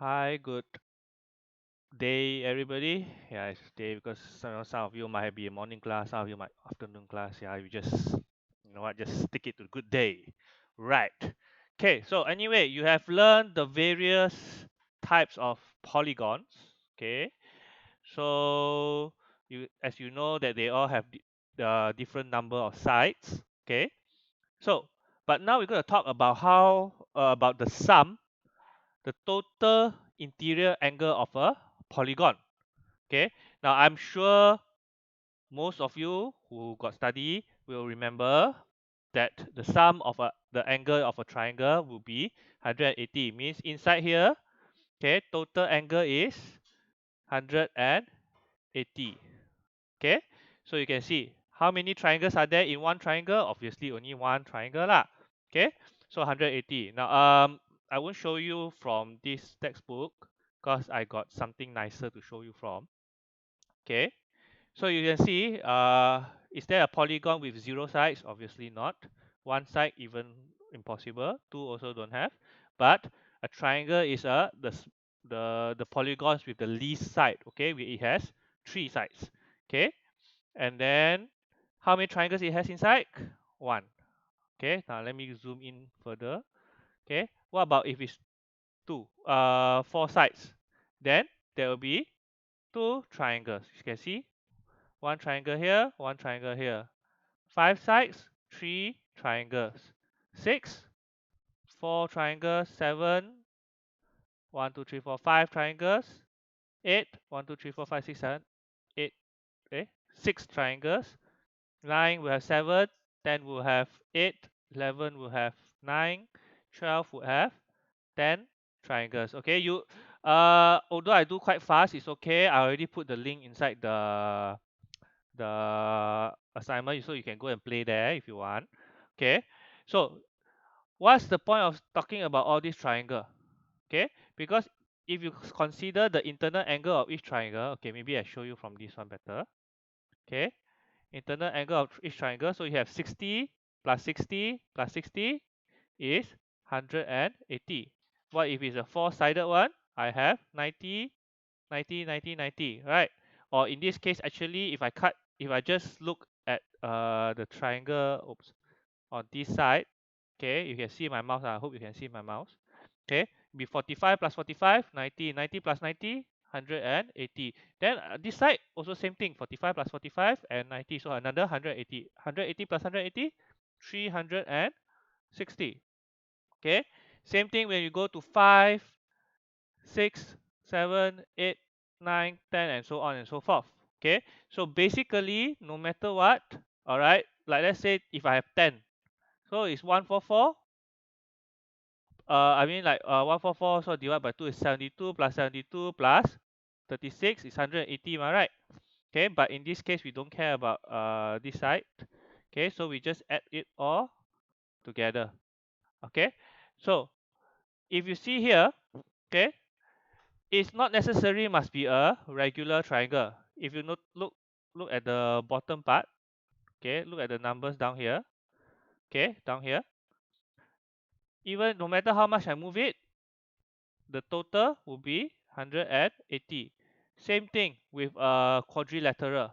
Hi, good day, everybody. Yeah, it's day because some of you might be a morning class, some of you might afternoon class. Yeah, you just just stick it to good day, right? Okay. So anyway, you have learned the various types of polygons. Okay. So as you know that they all have the different number of sides. Okay. So, but now we're going to talk about how about the total interior angle of a polygon. Okay, now I'm sure most of you who got study will remember that the sum of the angle of a triangle will be 180. Means inside here, okay, total angle is 180. Okay, so you can see how many triangles are there in one triangle. Obviously only one triangle lah. Okay, so 180. Now I won't show you from this textbook because I got something nicer to show you from. Okay, so you can see is there a polygon with zero sides? Obviously not. One side even impossible. Two also don't have. But a triangle is the polygons with the least side. Okay, it has three sides. Okay, and then how many triangles it has inside? One. Okay, now let me zoom in further. Okay, what about if it's two? Four sides. Then there will be two triangles. You can see one triangle here, one triangle here. Five sides, three triangles. Six, four triangles. Seven, one, two, three, four, five triangles. Eight, one, two, three, four, five, six, seven, eight. Six triangles. 9 will have 7, 10 will have 8, 11 will have 9, 12 will have 10 triangles. Okay, although I do quite fast, it's okay. I already put the link inside the assignment so you can go and play there if you want. Okay, so what's the point of talking about all these triangle? Okay, because if you consider the internal angle of each triangle, okay, maybe I show you from this one better. Okay, internal angle of each triangle. So you have 60 plus 60 plus 60 is 180. What if it's a four-sided one? I have 90, 90, 90, 90, right? Or in this case, actually, if I just look at the triangle, oops, on this side, okay, you can see my mouse. I hope you can see my mouse. Okay, be 45 plus 45, 90, 90 plus 90, 180. Then this side also same thing, 45 plus 45 and 90, so another 180. 180 plus 180, 360. Okay, same thing when you go to 5, 6, 7, 8, 9, 10, and so on and so forth. Okay, so basically, no matter what, all right, like let's say if I have 10, so it's 144. I mean like 144, so divide by 2 is 72 plus 72 plus 36 is 180, am I right? Okay, but in this case we don't care about this side. Okay, so we just add it all together. Okay, so if you see here, okay, it's not necessary must be a regular triangle. If you look at the bottom part, okay, look at the numbers down here. Okay, down here, even no matter how much I move it, the total will be 180. Same thing with a quadrilateral.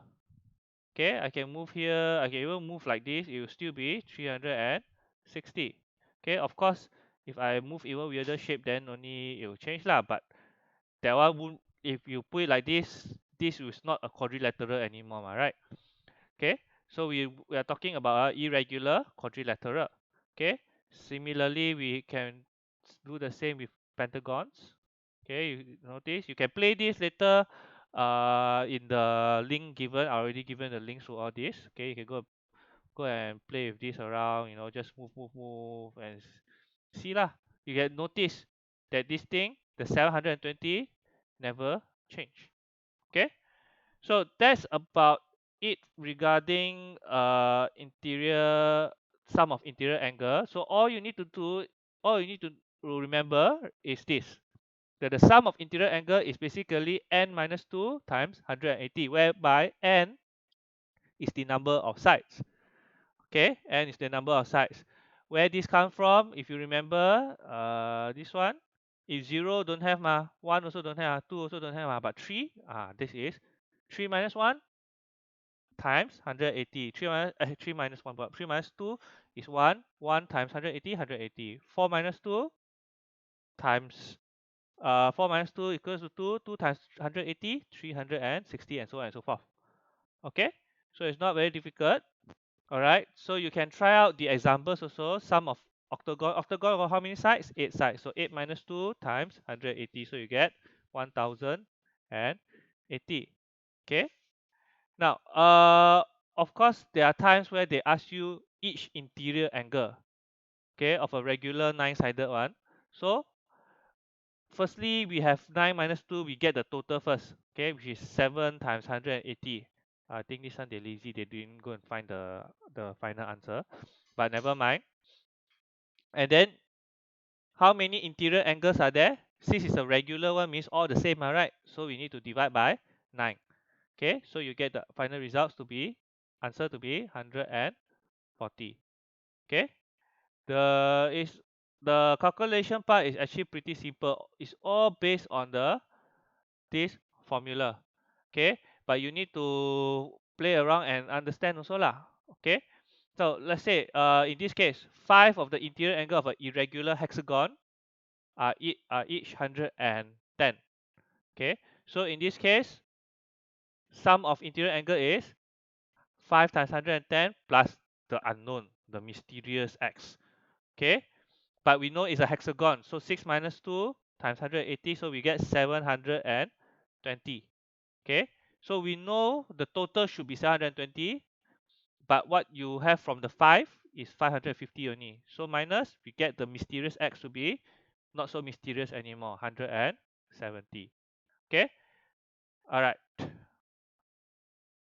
Okay, I can move here, I can even move like this, it will still be 360. Okay, of course, if I move even weirder shape, then only it will change lah. But that one won't, if you put it like this is not a quadrilateral anymore, right? Okay, so we are talking about irregular quadrilateral. Okay, similarly, we can do the same with pentagons. Okay, you notice you can play this later in the link given. I already given the links to all this. Okay, you can go and play with this around, just move and see lah. You can notice that this thing, the 720, never change. Okay, so that's about it regarding interior sum of interior angle. So all you need to remember is this, that the sum of interior angle is basically n minus 2 times 180, whereby n is the number of sides. Okay, n is the number of sides. Where this come from, if you remember this one, If 0 don't have 1 also don't have 2 also don't have but 3, this is 3 minus 1 times 180. 3 minus 1, but 3 minus 2 is 1. 1 times 180, 180. 4 minus 2 times 4 minus 2 equals to 2. 2 times 180, 360, and so on and so forth. Okay, so it's not very difficult. All right, so you can try out the examples also. Sum of octagon. Octagon got how many sides? 8 sides. So 8 minus 2 times 180. So you get 1080. Okay. Now, of course, there are times where they ask you each interior angle, okay, of a regular 9-sided one. So, firstly, we have 9 minus 2, we get the total first, okay, which is 7 times 180. I think this one they lazy, they didn't go and find the final answer, but never mind. And then, how many interior angles are there? Since it's a regular one, means all the same, right? So we need to divide by 9. Okay, so you get the final results to be, answer to be 140. Okay, the calculation part is actually pretty simple. It's all based on this formula. Okay, but you need to play around and understand also lah. Okay, so let's say in this case 5 of the interior angle of an irregular hexagon are each 110. Okay, so in this case sum of interior angle is 5 times 110 plus the unknown, the mysterious x. Okay, but we know it's a hexagon, so 6 minus 2 times 180, so we get 720. Okay, so we know the total should be 720, but what you have from the 5 is 550 only, so minus, we get the mysterious x to be not so mysterious anymore, 170. Okay, all right.